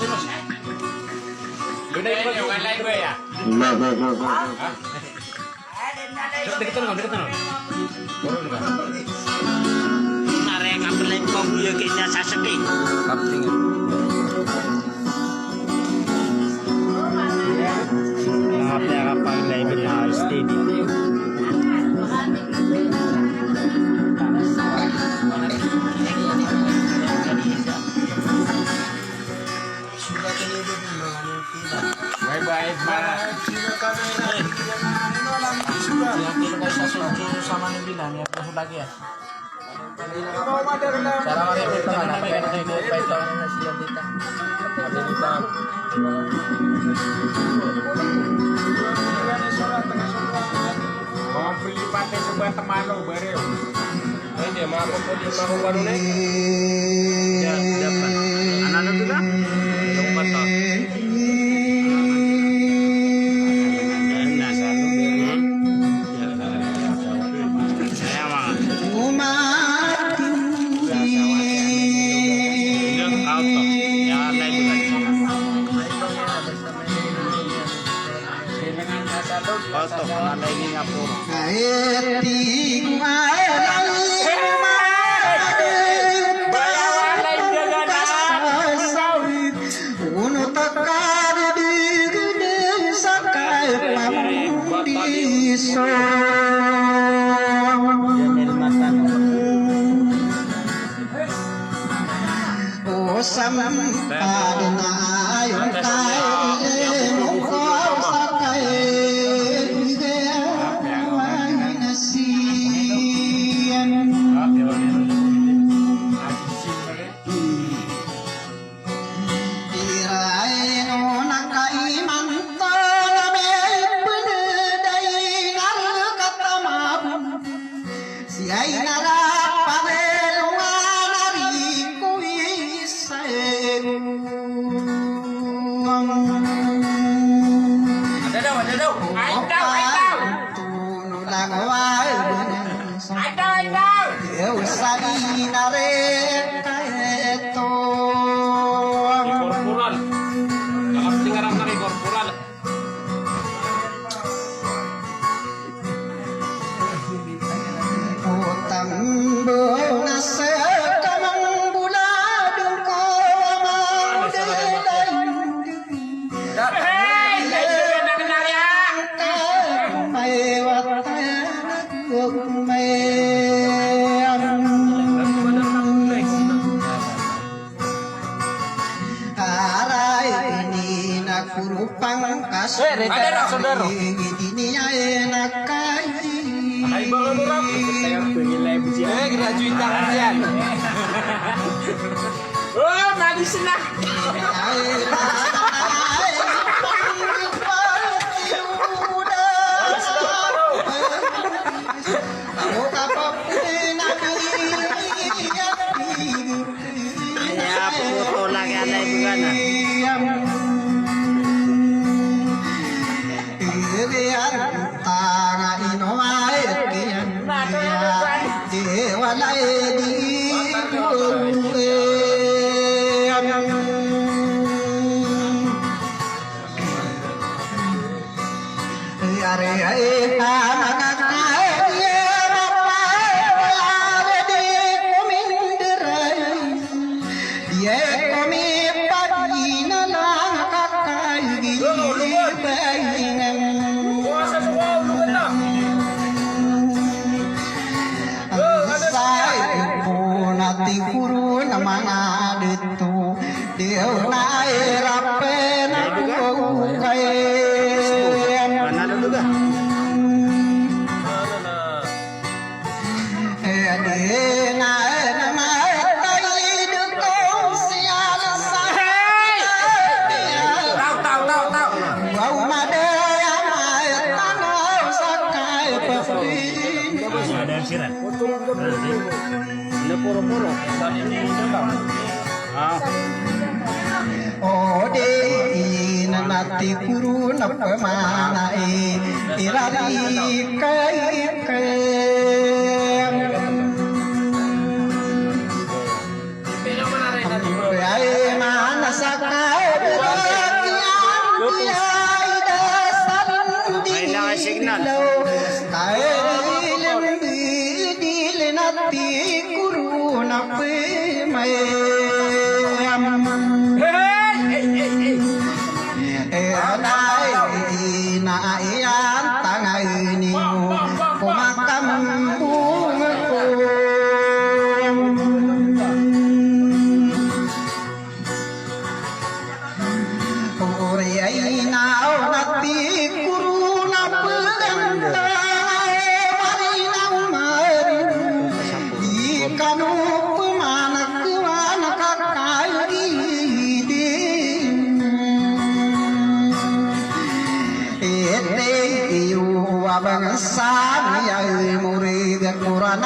Lu na yung online gue ya? Deketan nggak? Nare ngambil lempong ya kayaknya sasaki. Apa apa label na steady. Bye-bye. Sama nih bilang ya masuk lagi ya. Cara maripit naman na kaya na ito na siya dito. Mga pulipate sa buwan tamano, bareo. Ay, di, makakuha nun eh. Ya, dapat. Ano to da? Lungkat ah. Korporal. Nakasingarap na rin, korporal. Ada nak saudara? Ay, baka nurap. Gratuitan yan. Oh, malis na! Ya, foto lagi ada ibu kana. Ini puro-puro. Ode nanati kuru napa manai irari kai mana sakai nati kuruna Bangsa ya murid Quran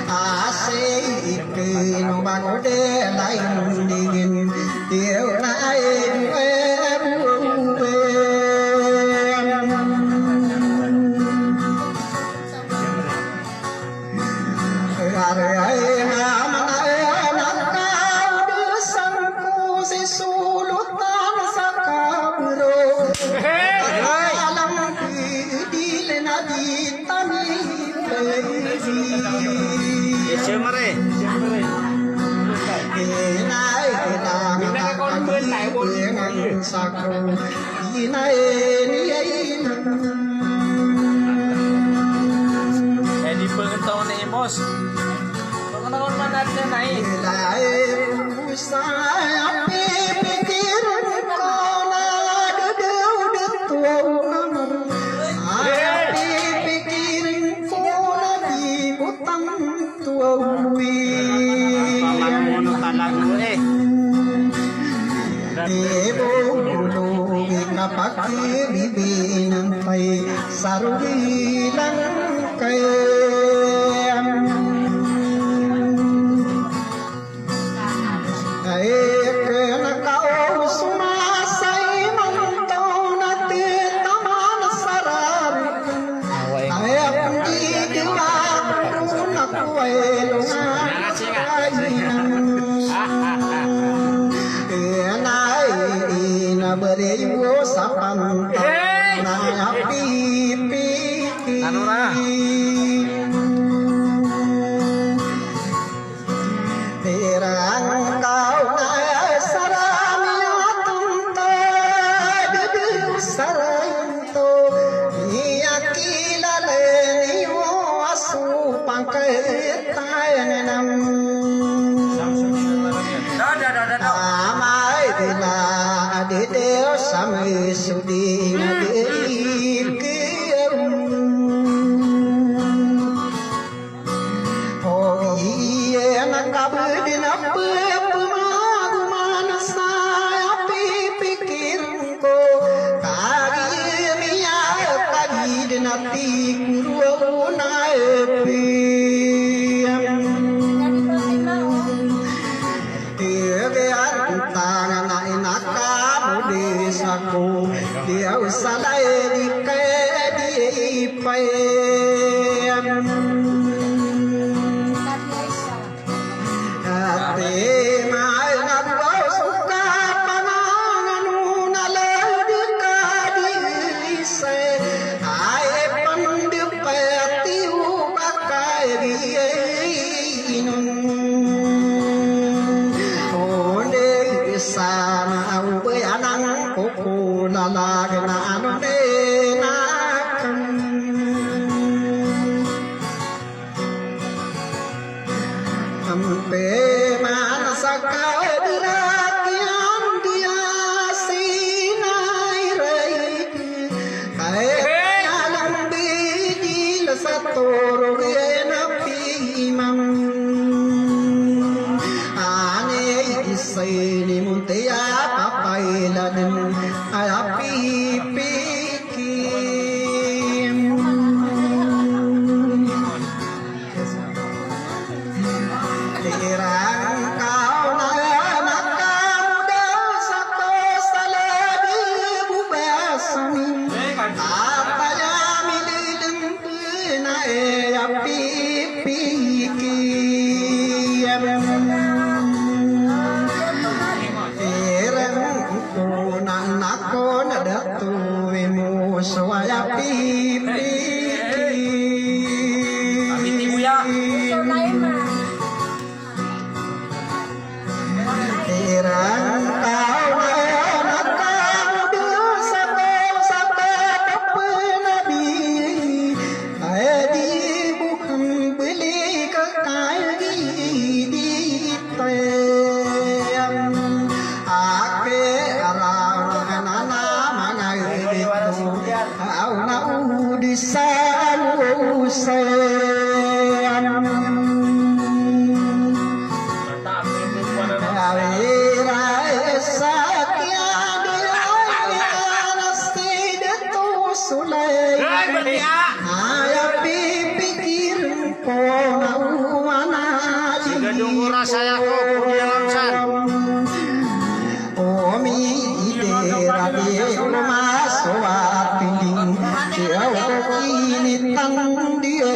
Asik no bagode lain dingin, di pengetau nih bos. Pengetau mana ada naik? Pakai bibinang pai sarugilang kayam kena kau sumasai mantau nati taman sarar ayam di dewan nak wailungan beribu sapan na pipi terang kau na saramiatun ta dedu sarainto yakilale niyo asu pangkai tayanam amai dina adideo samai sudi ngadikiam oh iya nakabudina pemaguman saya pikirku kagimia kagidina tikuru naepi aku dia usalai di kedi payam ate mai ngabau suka panangan nunala di kadi se ai pandu pati ubakai inun onde sana au anang kuku nalag na ano nakam ampe manasaka dirakian dia sinai rai kaya alam biji lasatoro na pimam ane isai ni muntia papailan api pikim terang kau nakamuda satu saladi bubasami apaya milidem pena api pikim nakon datu emu soaya pipi terang kau nakau dosa dosa penabi adi bukan beli kekai di tayam ake au nau di salu sayam awira sakya dia nasti detu sulai aya pikir ko nau mana jika dungu rasanya kok kurang san omi ide rabi rumah soaping dia kini tang dia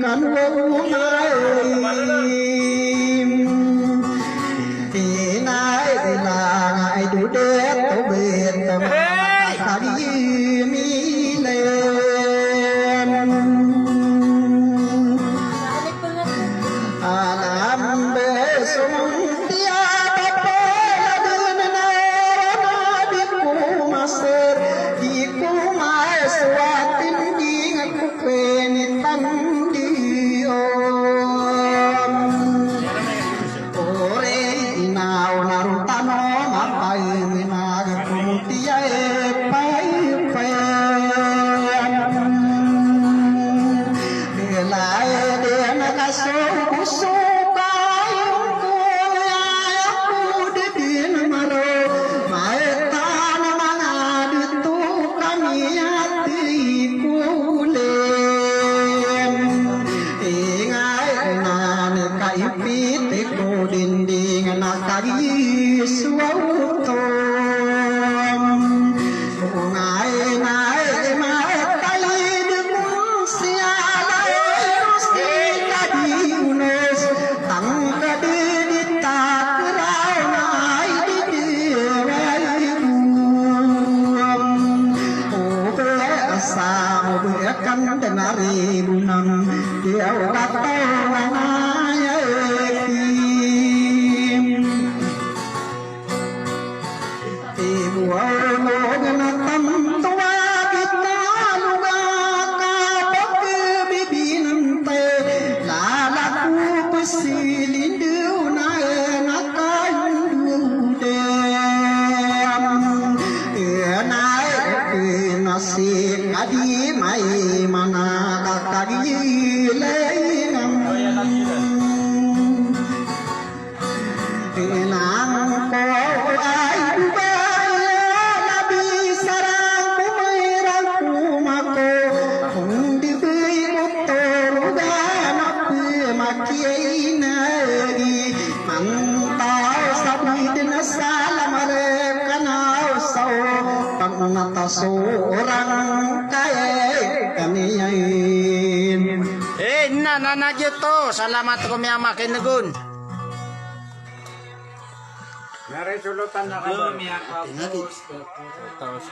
kan ngao narutano mapai minaga kumutia pai pai Belai dia nakaso kusuka yungku ya aku dedin maro maetan mangaditu kami ati kulen ingai nane kaipit ko dinding nakagi suauto ngai ngai matai demun siala rusti kadi unes tang kadi ditakrau nai di derai obe asam obe kan denari bunam dia kata naya ibu awalnya tam tua kita luga kapok bibin te lalaku pesilindu nakan dudem nasi kadi mai mana kadi leinam inang ko ay seorang kaya kaniyain nana to salamat ko miya makin nagun. Narisulutan na ka ba? Tapos